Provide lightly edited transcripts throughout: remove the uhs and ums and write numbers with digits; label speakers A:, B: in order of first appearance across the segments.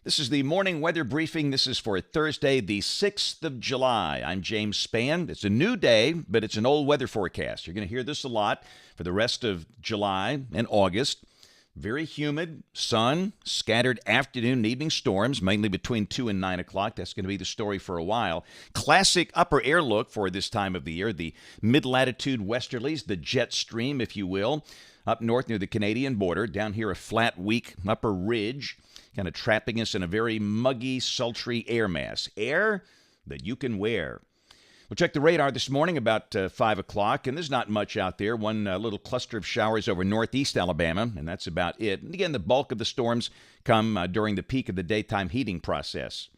A: This is the morning weather briefing. This is for Thursday, the 6th of July. I'm James Spann. It's a new day, but it's an old weather forecast. You're going to hear this a lot for the rest of July and August. Very humid, sun, scattered afternoon and evening storms, mainly between 2 and 9 o'clock. That's going to be the story for a while. Classic upper air look for this time of the year. The mid-latitude westerlies, the jet stream, if you will, up north near the Canadian border. Down here, a flat, weak upper ridge, kind of trapping us in a very muggy, sultry air mass. Air that you can wear. We'll check the radar this morning about 5 o'clock, and there's not much out there. One little cluster of showers over northeast Alabama, and that's about it. And again, the bulk of the storms come during the peak of the daytime heating process.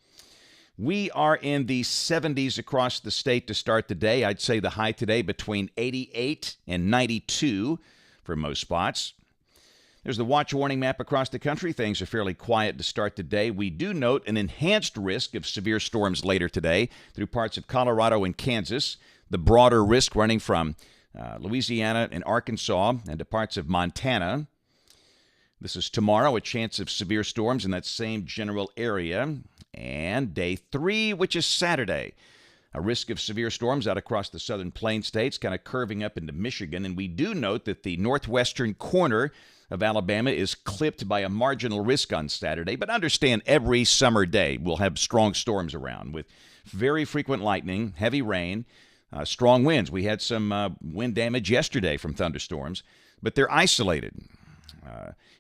A: We are in the 70s across the state to start the day. I'd say the high today between 88 and 92 for most spots. There's the watch warning map across the country. Things are fairly quiet to start the day. We do note an enhanced risk of severe storms later today through parts of Colorado and Kansas. The broader risk running from Louisiana and Arkansas and to parts of Montana. This is tomorrow, a chance of severe storms in that same general area. And day 3, which is Saturday. A risk of severe storms out across the southern plain states, kind of curving up into Michigan. And we do note that the northwestern corner of Alabama is clipped by a marginal risk on Saturday. But understand, every summer day we'll have strong storms around with very frequent lightning, heavy rain, strong winds. We had some wind damage yesterday from thunderstorms, but they're isolated.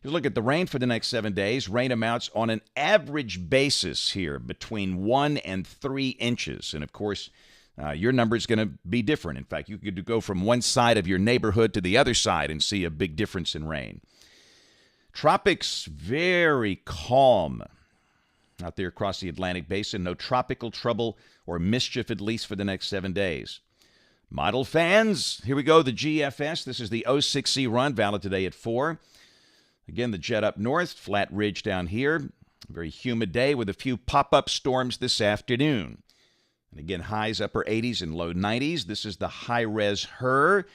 A: You look at the rain for the next 7 days. Rain amounts on an average basis here between 1 and 3 inches. And, of course, your number is going to be different. In fact, you could go from one side of your neighborhood to the other side and see a big difference in rain. Tropics, very calm out there across the Atlantic basin. No tropical trouble or mischief, at least for the next 7 days. Model fans, here we go, the GFS. This is the 06C run, valid today at 4. Again, the jet up north, flat ridge down here. Very humid day with a few pop-up storms this afternoon. And again, highs upper 80s and low 90s. This is the high-res HER,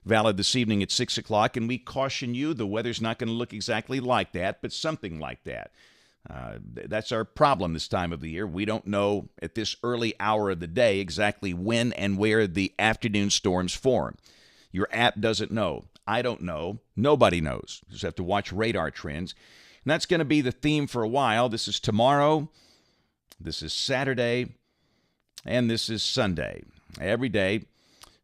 A: valid this evening at 6 o'clock. And we caution you, the weather's not going to look exactly like that, but something like that. That's our problem this time of the year. We don't know at this early hour of the day exactly when and where the afternoon storms form. Your app doesn't know. I don't know. Nobody knows. You just have to watch radar trends. And that's going to be the theme for a while. This is tomorrow. This is Saturday. And this is Sunday. Every day,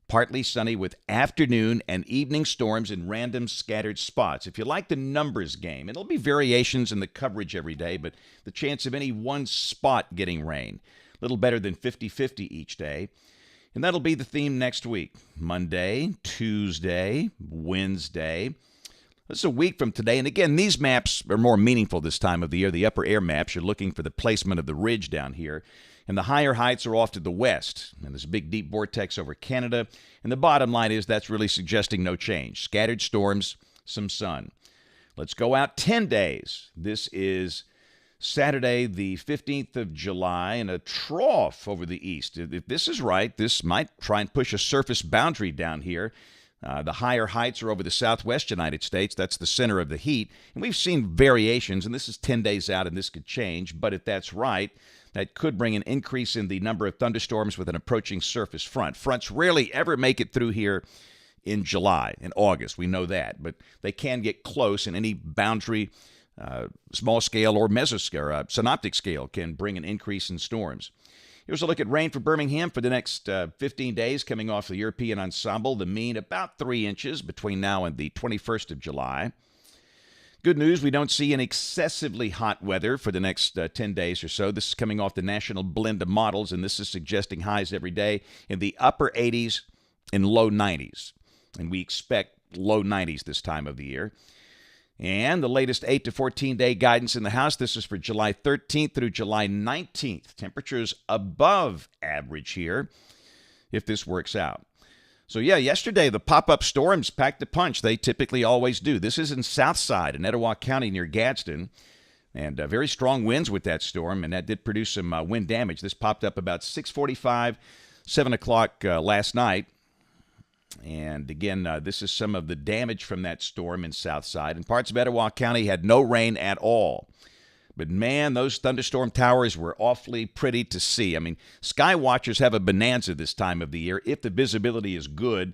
A: partly sunny with afternoon and evening storms in random scattered spots. If you like the numbers game, it'll be variations in the coverage every day, but the chance of any one spot getting rain, a little better than 50-50 each day. And that'll be the theme next week. Monday, Tuesday, Wednesday. This is a week from today. And again, these maps are more meaningful this time of the year. The upper air maps, you're looking for the placement of the ridge down here. And the higher heights are off to the west. And there's a big deep vortex over Canada. And the bottom line is that's really suggesting no change. Scattered storms, some sun. Let's go out 10 days. This is Saturday, the 15th of July, and a trough over the east. If this is right, this might try and push a surface boundary down here. The higher heights are over the southwest United States. That's the center of the heat. And we've seen variations, and this is 10 days out, and this could change. But if that's right, that could bring an increase in the number of thunderstorms with an approaching surface front. Fronts rarely ever make it through here in July and August. We know that. But they can get close, and any boundary small scale or mesoscale, or synoptic scale, can bring an increase in storms. Here's a look at rain for Birmingham for the next 15 days coming off the European ensemble. The mean about 3 inches between now and the 21st of July. Good news, we don't see an excessively hot weather for the next 10 days or so. This is coming off the national blend of models, and this is suggesting highs every day in the upper 80s and low 90s. And we expect low 90s this time of the year. And the latest 8 to 14-day guidance in the house, this is for July 13th through July 19th. Temperatures above average here if this works out. So, yeah, yesterday the pop-up storms packed a punch. They typically always do. This is in Southside in Etowah County near Gadsden. And very strong winds with that storm, and that did produce some wind damage. This popped up about 6:45, 7 o'clock last night. And again, this is some of the damage from that storm in Southside. And parts of Etowah County had no rain at all. But man, those thunderstorm towers were awfully pretty to see. I mean, sky watchers have a bonanza this time of the year if the visibility is good.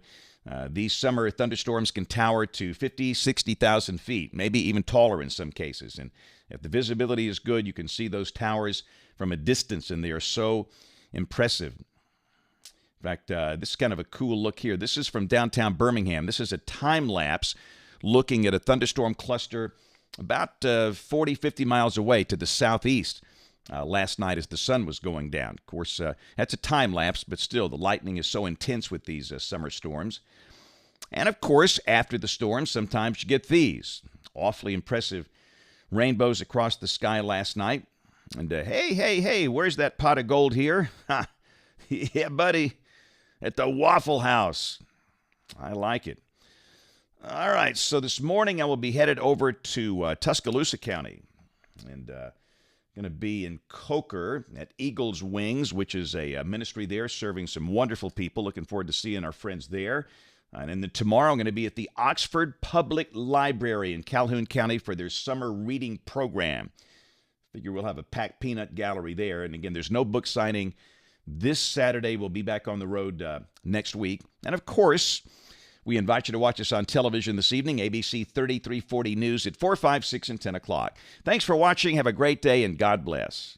A: These summer thunderstorms can tower to 50, 60,000 feet, maybe even taller in some cases. And if the visibility is good, you can see those towers from a distance, and they are so impressive. In fact, this is kind of a cool look here. This is from downtown Birmingham. This is a time lapse looking at a thunderstorm cluster about 40, 50 miles away to the southeast last night as the sun was going down. Of course, that's a time lapse, but still, the lightning is so intense with these summer storms. And of course, after the storm, sometimes you get these awfully impressive rainbows across the sky last night. And hey, where's that pot of gold here? Ha, yeah, buddy, at the Waffle House. I like it. All right, so this morning I will be headed over to Tuscaloosa County, and going to be in Coker at Eagle's Wings, which is a ministry there serving some wonderful people. Looking forward to seeing our friends there. And then tomorrow I'm going to be at the Oxford Public Library in Calhoun County for their summer reading program. Figure we'll have a packed peanut gallery there. And again, there's no book signing this Saturday. We'll be back on the road next week. And of course, we invite you to watch us on television this evening, ABC 3340 News at 4, 5, 6, and 10 o'clock. Thanks for watching. Have a great day, and God bless.